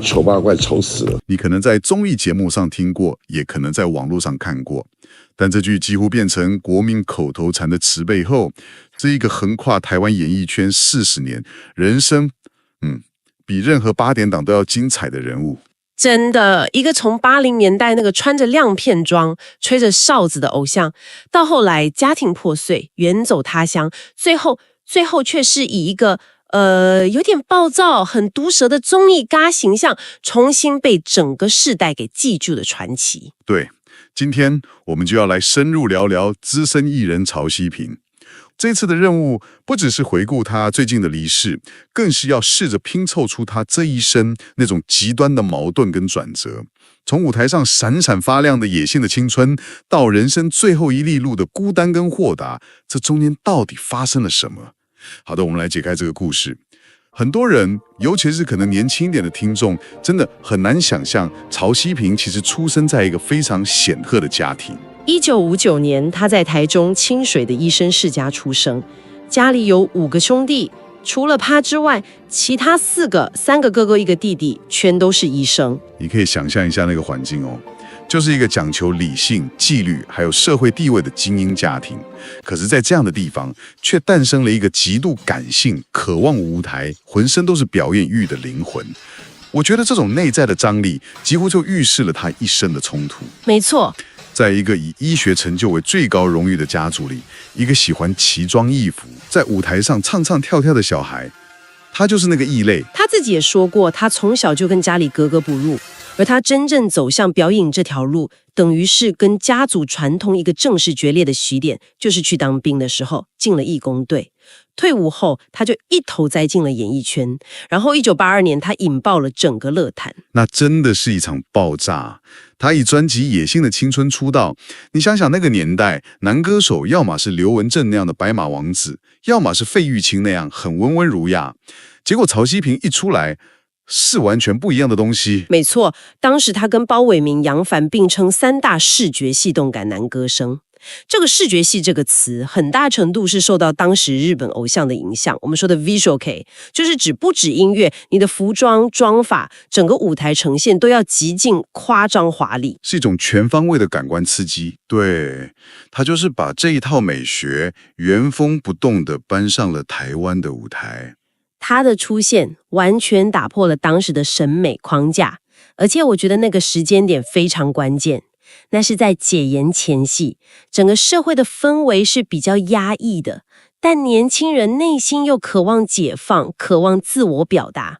丑八怪丑死了。你可能在综艺节目上听过，也可能在网络上看过，但这句几乎变成国民口头禅的词背后，是一个横跨台湾演艺圈40年，人生比任何8点档都要精彩的人物。真的，一个从80年代那个穿着亮片装、吹着哨子的偶像，到后来家庭破碎、远走他乡，最后却是以一个有点暴躁、很毒舌的综艺咖形象，重新被整个世代给记住的传奇。对，今天我们就要来深入聊聊资深艺人曹希平。这次的任务不只是回顾他最近的离世，更是要试着拼凑出他这一生那种极端的矛盾跟转折。从舞台上闪闪发亮的野性的青春，到人生最后一哩路的孤单跟豁达，这中间到底发生了什么？好的，我们来解开这个故事。很多人，尤其是可能年轻一点的听众，真的很难想象曹希平其实出生在一个非常显赫的家庭。1959年，他在台中清水的医生世家出生，家里有5个兄弟，除了他之外，其他3个哥哥1个弟弟，全都是医生。你可以想象一下那个环境哦，就是一个讲求理性、纪律还有社会地位的精英家庭。可是，在这样的地方，却诞生了一个极度感性、渴望舞台、浑身都是表演欲的灵魂。我觉得这种内在的张力，几乎就预示了他一生的冲突。没错。在一个以医学成就为最高荣誉的家族里，一个喜欢奇装异服，在舞台上唱唱跳跳的小孩，他就是那个异类。他自己也说过，他从小就跟家里格格不入，而他真正走向表演这条路，等于是跟家族传统一个正式决裂的起点，就是去当兵的时候进了义工队。退伍后，他就一头栽进了演艺圈，然后1982年，他引爆了整个乐坛。那真的是一场爆炸。他以专辑《野性的青春》出道，你想想那个年代，男歌手要么是刘文正那样的白马王子，要么是费玉清那样很温文儒雅。结果曹希平一出来，是完全不一样的东西。没错，当时他跟包伟明、杨凡并称3大视觉系动感男歌声。这个视觉系这个词，很大程度是受到当时日本偶像的影响。我们说的 Visual Kei， 就是不止音乐，你的服装、妆法，整个舞台呈现都要极尽夸张华丽，是一种全方位的感官刺激。对，他就是把这一套美学原封不动地搬上了台湾的舞台。他的出现完全打破了当时的审美框架，而且我觉得那个时间点非常关键。那是在解严前夕，整个社会的氛围是比较压抑的，但年轻人内心又渴望解放，渴望自我表达。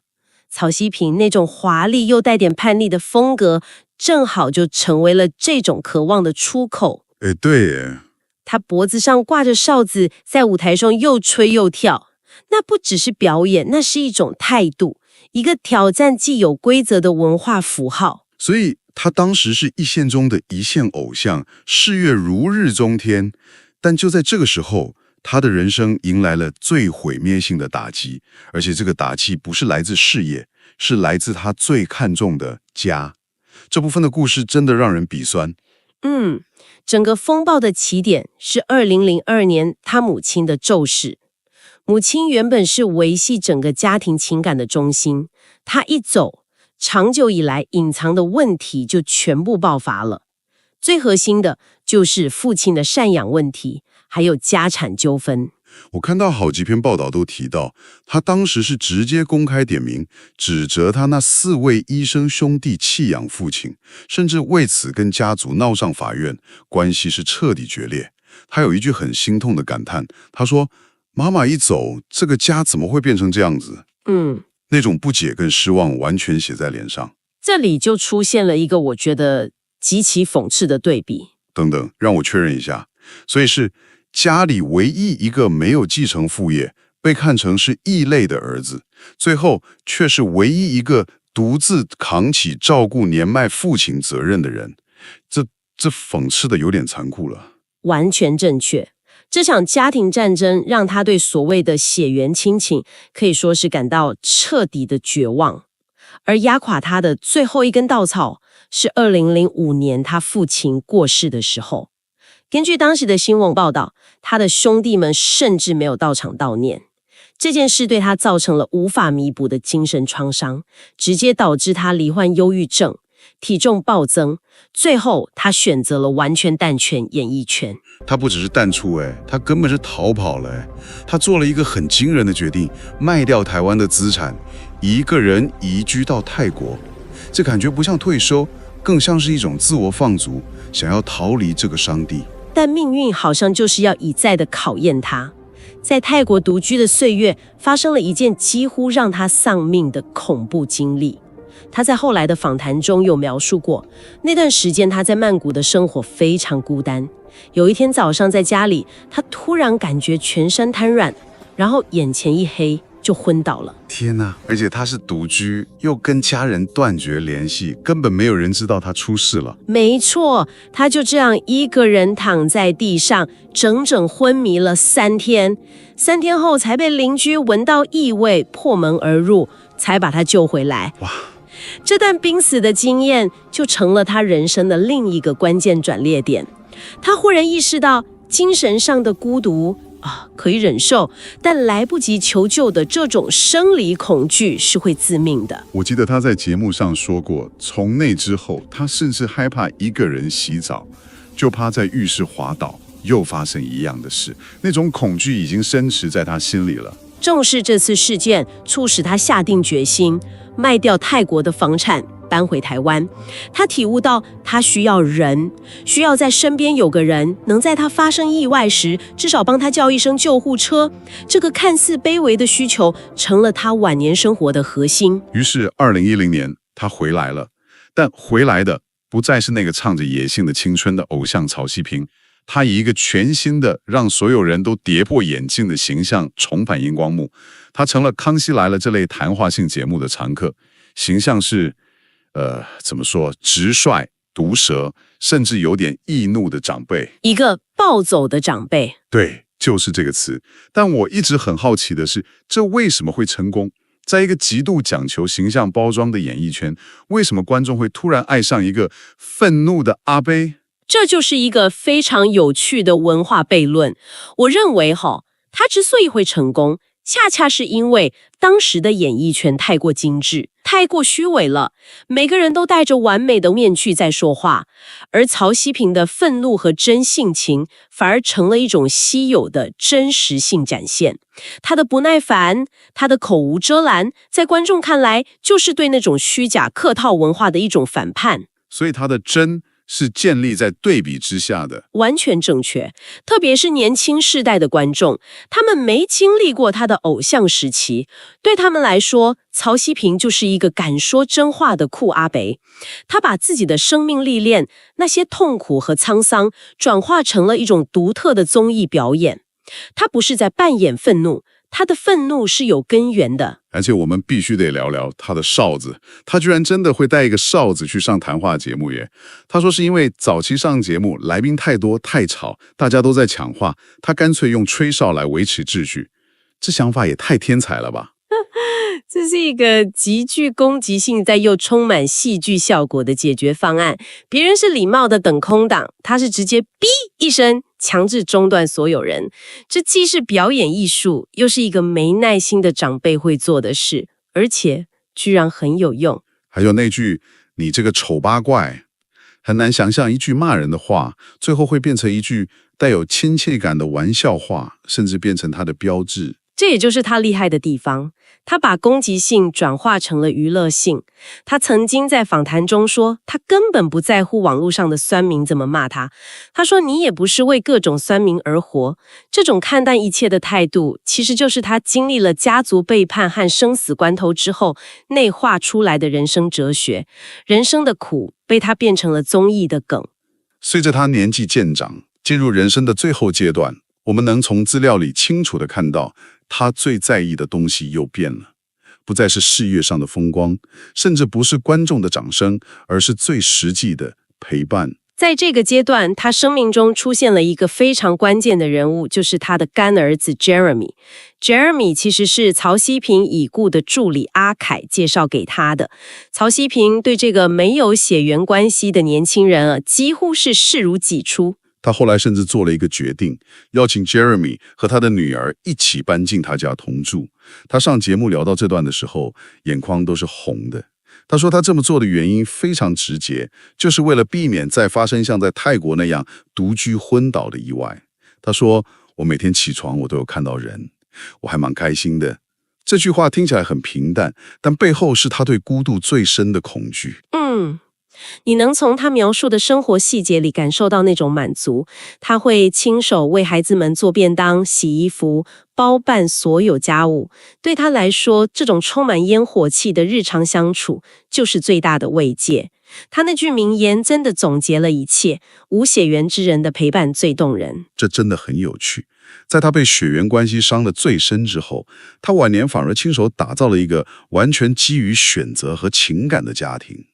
曹希平那种华丽又带点叛逆的风格，正好就成为了这种渴望的出口。对耶，他脖子上挂着哨子，在舞台上又吹又跳，那不只是表演，那是一种态度，一个挑战既有规则的文化符号。所以他当时是一线中的一线偶像，事业如日中天。但就在这个时候，他的人生迎来了最毁灭性的打击，而且这个打击不是来自事业，是来自他最看重的家。这部分的故事真的让人鼻酸。整个风暴的起点是2002年他母亲的骤逝。母亲原本是维系整个家庭情感的中心，她一走，长久以来隐藏的问题就全部爆发了。最核心的就是父亲的赡养问题，还有家产纠纷。我看到好几篇报道都提到，他当时是直接公开点名，指责他那4位医生兄弟弃养父亲，甚至为此跟家族闹上法院，关系是彻底决裂。他有一句很心痛的感叹，他说：“妈妈一走，这个家怎么会变成这样子？”那种不解跟失望完全写在脸上。这里就出现了一个我觉得极其讽刺的对比。等等，让我确认一下。所以是家里唯一一个没有继承父业，被看成是异类的儿子，最后却是唯一一个独自扛起照顾年迈父亲责任的人。这讽刺的有点残酷了。完全正确。这场家庭战争让他对所谓的血缘亲情可以说是感到彻底的绝望，而压垮他的最后一根稻草是2005年他父亲过世的时候。根据当时的新闻报道，他的兄弟们甚至没有到场悼念，这件事对他造成了无法弥补的精神创伤，直接导致他罹患忧郁症，体重暴增，最后他选择了完全淡出演艺圈。他不只是淡出，他根本是逃跑了。他做了一个很惊人的决定，卖掉台湾的资产，一个人移居到泰国。这感觉不像退休，更像是一种自我放逐，想要逃离这个伤地。但命运好像就是要一再的考验他。在泰国独居的岁月，发生了一件几乎让他丧命的恐怖经历。他在后来的访谈中有描述过，那段时间他在曼谷的生活非常孤单。有一天早上在家里，他突然感觉全身瘫软，然后眼前一黑就昏倒了。天哪！而且他是独居，又跟家人断绝联系，根本没有人知道他出事了。没错，他就这样一个人躺在地上，整整昏迷了3天。3天后才被邻居闻到异味，破门而入，才把他救回来。哇！这段濒死的经验就成了他人生的另一个关键转捩点。他忽然意识到，精神上的孤独可以忍受，但来不及求救的这种生理恐惧是会致命的。我记得他在节目上说过，从那之后，他甚至害怕一个人洗澡，就怕在浴室滑倒，又发生一样的事。那种恐惧已经深植在他心里了。正是这次事件，促使他下定决心卖掉泰国的房产，搬回台湾。他体悟到，他需要人，需要在身边有个人，能在他发生意外时，至少帮他叫一声救护车。这个看似卑微的需求，成了他晚年生活的核心。于是2010年，他回来了，但回来的不再是那个唱着野性的青春的偶像曹希平，他以一个全新的、让所有人都跌破眼镜的形象重返荧光幕。他成了《康熙来了》这类谈话性节目的常客，形象是怎么说，直率、毒舌，甚至有点易怒的长辈，一个暴走的长辈。对，就是这个词。但我一直很好奇的是，这为什么会成功？在一个极度讲求形象包装的演艺圈，为什么观众会突然爱上一个愤怒的阿伯？这就是一个非常有趣的文化悖论。我认为他之所以会成功，恰恰是因为当时的演艺圈太过精致，太过虚伪了，每个人都戴着完美的面具在说话，而曹希平的愤怒和真性情反而成了一种稀有的真实性展现。他的不耐烦，他的口无遮拦，在观众看来就是对那种虚假客套文化的一种反叛。所以他的真是建立在对比之下的。完全正确，特别是年轻世代的观众，他们没经历过他的偶像时期，对他们来说，曹希平就是一个敢说真话的酷阿伯。他把自己的生命历练，那些痛苦和沧桑，转化成了一种独特的综艺表演。他不是在扮演愤怒，他的愤怒是有根源的。而且我们必须得聊聊他的哨子，他居然真的会带一个哨子去上谈话节目耶。他说是因为早期上节目来宾太多太吵，大家都在抢话，他干脆用吹哨来维持秩序。这想法也太天才了吧。这是一个极具攻击性但又充满戏剧效果的解决方案。别人是礼貌的等空档，他是直接哔一声强制中断所有人。这既是表演艺术，又是一个没耐心的长辈会做的事，而且居然很有用。还有那句“你这个丑八怪”，很难想象一句骂人的话，最后会变成一句带有亲切感的玩笑话，甚至变成他的标志。这也就是他厉害的地方，他把攻击性转化成了娱乐性。他曾经在访谈中说，他根本不在乎网络上的酸民怎么骂他。他说，你也不是为各种酸民而活。这种看淡一切的态度，其实就是他经历了家族背叛和生死关头之后内化出来的人生哲学。人生的苦被他变成了综艺的梗。随着他年纪渐长，进入人生的最后阶段，我们能从资料里清楚地看到，他最在意的东西又变了，不再是事业上的风光，甚至不是观众的掌声，而是最实际的陪伴。在这个阶段，他生命中出现了一个非常关键的人物，就是他的干儿子 Jeremy。Jeremy 其实是曹希平已故的助理阿凯介绍给他的。曹希平对这个没有血缘关系的年轻人几乎是视如己出。他后来甚至做了一个决定，邀请 Jeremy 和他的女儿一起搬进他家同住。他上节目聊到这段的时候，眼眶都是红的。他说他这么做的原因非常直接，就是为了避免再发生像在泰国那样独居昏倒的意外。他说，我每天起床我都有看到人，我还蛮开心的。这句话听起来很平淡，但背后是他对孤独最深的恐惧。你能从他描述的生活细节里感受到那种满足。他会亲手为孩子们做便当、洗衣服、包办所有家务。对他来说，这种充满烟火气的日常相处就是最大的慰藉。他那句名言真的总结了一切：无血缘之人的陪伴最动人。这真的很有趣。在他被血缘关系伤得最深之后，他晚年反而亲手打造了一个完全基于选择和情感的家庭。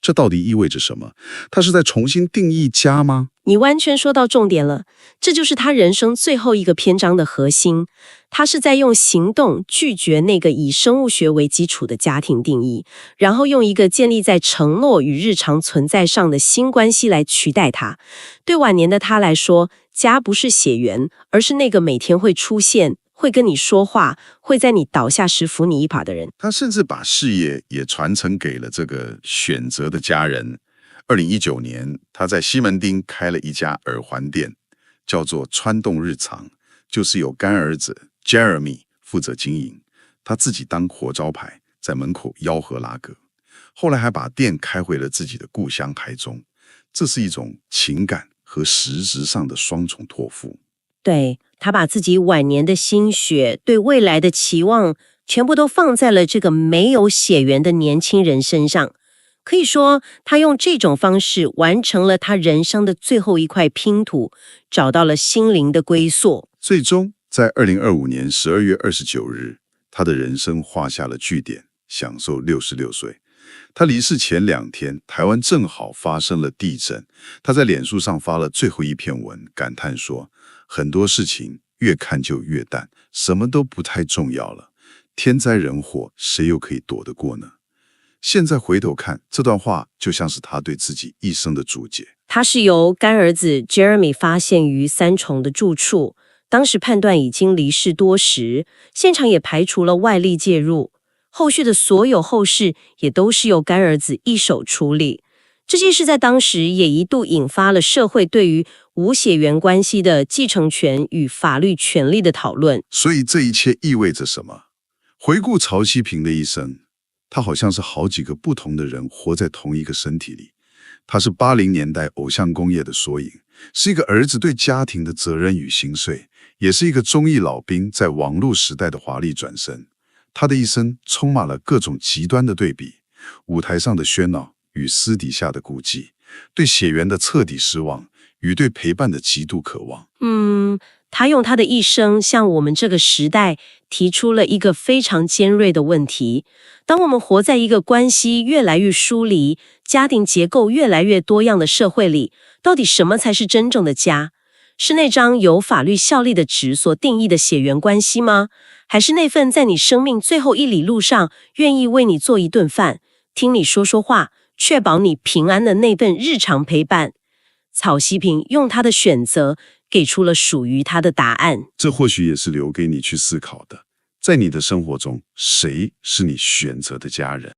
这到底意味着什么？他是在重新定义家吗？你完全说到重点了，这就是他人生最后一个篇章的核心。他是在用行动拒绝那个以生物学为基础的家庭定义，然后用一个建立在承诺与日常存在上的新关系来取代它。对晚年的他来说，家不是血缘，而是那个每天会出现、会跟你说话、会在你倒下时扶你一把的人。他甚至把事业也传承给了这个选择的家人。2019年，他在西门町开了一家耳环店，叫做穿洞日常，就是由干儿子 Jeremy 负责经营，他自己当活招牌，在门口吆喝拉歌。后来还把店开回了自己的故乡台中，这是一种情感和实质上的双重托付。对，他把自己晚年的心血、对未来的期望，全部都放在了这个没有血缘的年轻人身上。可以说，他用这种方式完成了他人生的最后一块拼图，找到了心灵的归宿。最终，在2025年12月29日，他的人生画下了句点，享受66岁。他离世前2天，台湾正好发生了地震。他在脸书上发了最后一篇文，感叹说，很多事情越看就越淡，什么都不太重要了。天灾人祸，谁又可以躲得过呢？现在回头看，这段话就像是他对自己一生的注解。他是由干儿子 Jeremy 发现于三重的住处，当时判断已经离世多时，现场也排除了外力介入，后续的所有后事也都是由干儿子一手处理。这件事在当时也一度引发了社会对于无血缘关系的继承权与法律权利的讨论。所以这一切意味着什么？回顾曹希平的一生，他好像是好几个不同的人活在同一个身体里。他是80年代偶像工业的缩影，是一个儿子对家庭的责任与心碎，也是一个综艺老兵在网络时代的华丽转身。他的一生充满了各种极端的对比，舞台上的喧闹与私底下的孤寂，对血缘的彻底失望与对陪伴的极度渴望。他用他的一生向我们这个时代提出了一个非常尖锐的问题：当我们活在一个关系越来越疏离、家庭结构越来越多样的社会里，到底什么才是真正的家？是那张有法律效力的纸所定义的血缘关系吗？还是那份在你生命最后一里路上愿意为你做一顿饭、听你说说话、确保你平安的那份日常陪伴？曹希平用他的选择给出了属于他的答案。这或许也是留给你去思考的。在你的生活中，谁是你选择的家人？